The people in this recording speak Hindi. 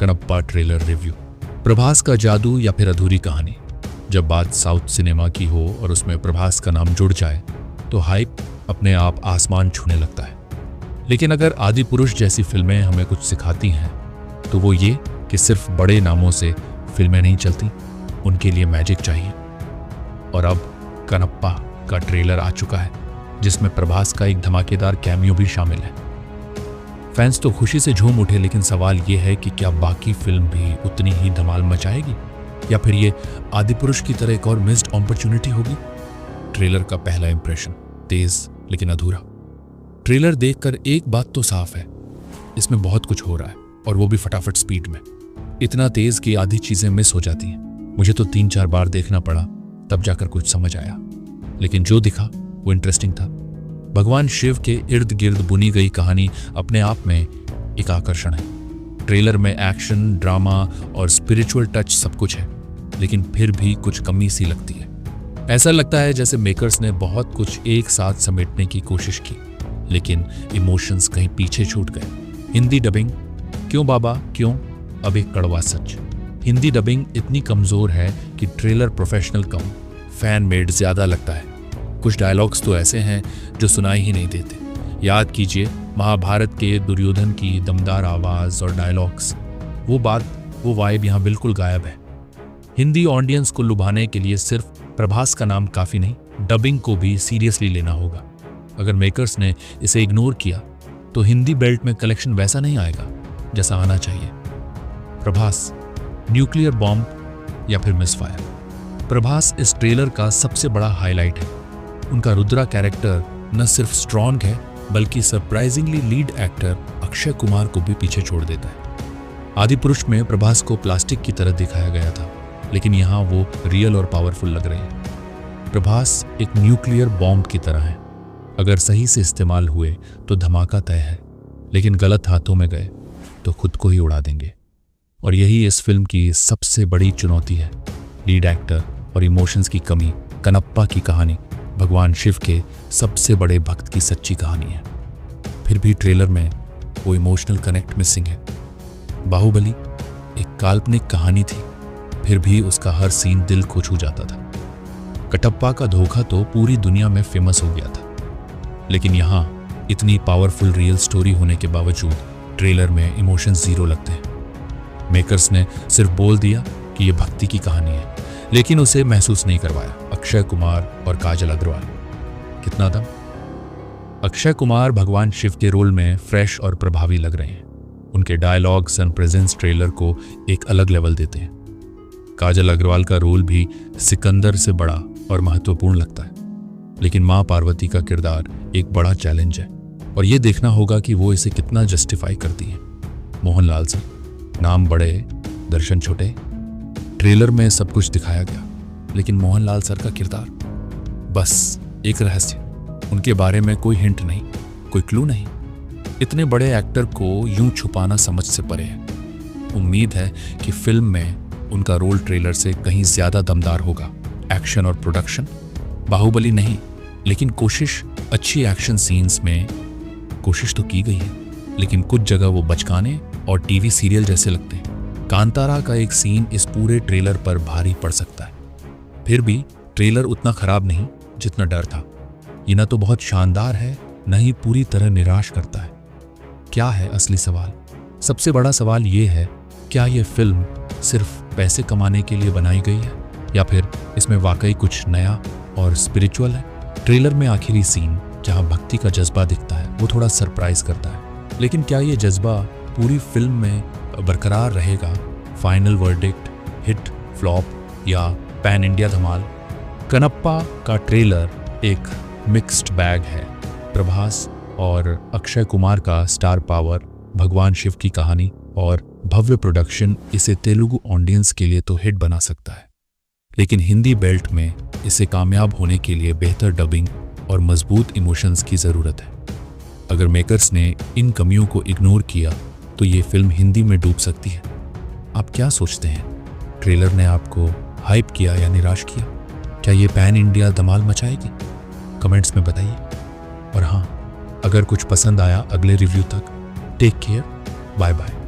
Kannappa trailer review. प्रभास का जादू या फिर अधूरी कहानी। जब बात साउथ सिनेमा की हो और उसमें प्रभास का नाम जुड़ जाए तो हाइप अपने आप आसमान छूने लगता है। लेकिन अगर आदि पुरुष जैसी फिल्में हमें कुछ सिखाती हैं तो वो ये कि सिर्फ बड़े नामों से फिल्में नहीं चलती, उनके लिए मैजिक चाहिए। और अब कनप्पा का ट्रेलर आ चुका है जिसमें प्रभास का एक धमाकेदार कैमियो भी शामिल है। फैंस तो खुशी से झूम उठे, लेकिन सवाल यह है कि क्या बाकी फिल्म भी उतनी ही धमाल मचाएगी या फिर ये आदि पुरुष की तरह एक और मिस्ड अपॉर्चुनिटी होगी। ट्रेलर का पहला इंप्रेशन तेज लेकिन अधूरा। ट्रेलर देखकर एक बात तो साफ है, इसमें बहुत कुछ हो रहा है और वो भी फटाफट स्पीड में, इतना तेज कि आधी चीजें मिस हो जाती हैं। मुझे तो 3-4 बार देखना पड़ा तब जाकर कुछ समझ आया, लेकिन जो दिखा वो इंटरेस्टिंग था। भगवान शिव के इर्द गिर्द बुनी गई कहानी अपने आप में एक आकर्षण है। ट्रेलर में एक्शन, ड्रामा और स्पिरिचुअल टच सब कुछ है, लेकिन फिर भी कुछ कमी सी लगती है। ऐसा लगता है जैसे मेकर्स ने बहुत कुछ एक साथ समेटने की कोशिश की, लेकिन इमोशंस कहीं पीछे छूट गए। हिंदी डबिंग क्यों बाबा क्यों, अब एक कड़वा सच। हिंदी डबिंग इतनी कमजोर है कि ट्रेलर प्रोफेशनल कम, फैन मेड ज्यादा लगता है। कुछ डायलॉग्स तो ऐसे हैं जो सुनाई ही नहीं देते। याद कीजिए महाभारत के दुर्योधन की दमदार आवाज और डायलॉग्स, वो बात, वो वाइब यहाँ बिल्कुल गायब है। हिंदी ऑडियंस को लुभाने के लिए सिर्फ प्रभास का नाम काफी नहीं, डबिंग को भी सीरियसली लेना होगा। अगर मेकर्स ने इसे इग्नोर किया तो हिंदी बेल्ट में कलेक्शन वैसा नहीं आएगा जैसा आना चाहिए। प्रभास न्यूक्लियर बॉम्ब या फिर मिसफायर। प्रभास इस ट्रेलर का सबसे बड़ा हाईलाइट है। उनका रुद्रा कैरेक्टर न सिर्फ स्ट्रॉन्ग है बल्कि surprisingly lead actor Akshay Kumar को भी पीछे छोड़ देता है। आदि पुरुष में प्रभास को प्लास्टिक की तरह दिखाया गया था, लेकिन यहाँ वो रियल और पावरफुल लग रहे हैं। प्रभास एक न्यूक्लियर बॉम्ब की तरह है, अगर सही से इस्तेमाल हुए तो धमाका तय है, लेकिन गलत हाथों में गए तो खुद को ही उड़ा देंगे। और यही इस फिल्म की सबसे बड़ी चुनौती है, लीड एक्टर और इमोशंस की कमी। कनप्पा की कहानी भगवान शिव के सबसे बड़े भक्त की सच्ची कहानी है, फिर भी ट्रेलर में वो इमोशनल कनेक्ट मिसिंग है। बाहुबली एक काल्पनिक कहानी थी, फिर भी उसका हर सीन दिल को छू जाता था। कटप्पा का धोखा तो पूरी दुनिया में फेमस हो गया था, लेकिन यहाँ इतनी पावरफुल रियल स्टोरी होने के बावजूद ट्रेलर में इमोशंस जीरो लगते हैं। मेकर्स ने सिर्फ बोल दिया कि ये भक्ति की कहानी है, लेकिन उसे महसूस नहीं करवाया। अक्षय कुमार और काजल अग्रवाल, कितना दम। अक्षय कुमार भगवान शिव के रोल में फ्रेश और प्रभावी लग रहे हैं। उनके डायलॉग्स एंड प्रेजेंस ट्रेलर को एक अलग लेवल देते हैं। काजल अग्रवाल का रोल भी सिकंदर से बड़ा और महत्वपूर्ण लगता है, लेकिन मां पार्वती का किरदार एक बड़ा चैलेंज है और ये देखना होगा कि वो इसे कितना जस्टिफाई करती हैं। मोहनलाल सर, नाम बड़े दर्शन छोटे। ट्रेलर में सब कुछ दिखाया गया, लेकिन मोहनलाल सर का किरदार बस एक रहस्य, उनके बारे में कोई हिंट नहीं, कोई क्लू नहीं। इतने बड़े एक्टर को यूं छुपाना समझ से परे है। उम्मीद है कि फिल्म में उनका रोल ट्रेलर से कहीं ज्यादा दमदार होगा। एक्शन और प्रोडक्शन बाहुबली नहीं, लेकिन कोशिश, अच्छी एक्शन सीन्स में कोशिश तो की गई है, लेकिन कुछ जगह वो बचकाने और टीवी सीरियल जैसे लगते हैं। कांतारा का एक सीन इस पूरे ट्रेलर पर भारी पड़ सकता है। फिर भी ट्रेलर उतना खराब नहीं जितना डर था। ये न तो बहुत शानदार है, न ही पूरी तरह निराश करता है। क्या है असली सवाल? सबसे बड़ा सवाल ये है, क्या ये फिल्म सिर्फ पैसे कमाने के लिए बनाई गई है या फिर इसमें वाकई कुछ नया और स्पिरिचुअल है? ट्रेलर में आखिरी सीन जहां भक्ति का जज्बा दिखता है वो थोड़ा सरप्राइज करता है, लेकिन क्या ये जज्बा पूरी फिल्म में बरकरार रहेगा? फाइनल वर्डिक्ट, हिट, फ्लॉप या पैन इंडिया धमाल? कनप्पा का ट्रेलर एक मिक्स्ड बैग है। प्रभास और अक्षय कुमार का स्टार पावर, भगवान शिव की कहानी और भव्य प्रोडक्शन इसे तेलुगु ऑडियंस के लिए तो हिट बना सकता है, लेकिन हिंदी बेल्ट में इसे कामयाब होने के लिए बेहतर डबिंग और मजबूत इमोशंस की ज़रूरत है। अगर मेकर्स ने इन कमियों को इग्नोर किया तो ये फिल्म हिंदी में डूब सकती है। आप क्या सोचते हैं? ट्रेलर ने आपको हाइप किया या निराश किया? क्या ये पैन इंडिया धमाल मचाएगी? कमेंट्स में बताइए। और हाँ, अगर कुछ पसंद आया अगले रिव्यू तक, टेक केयर, बाय बाय।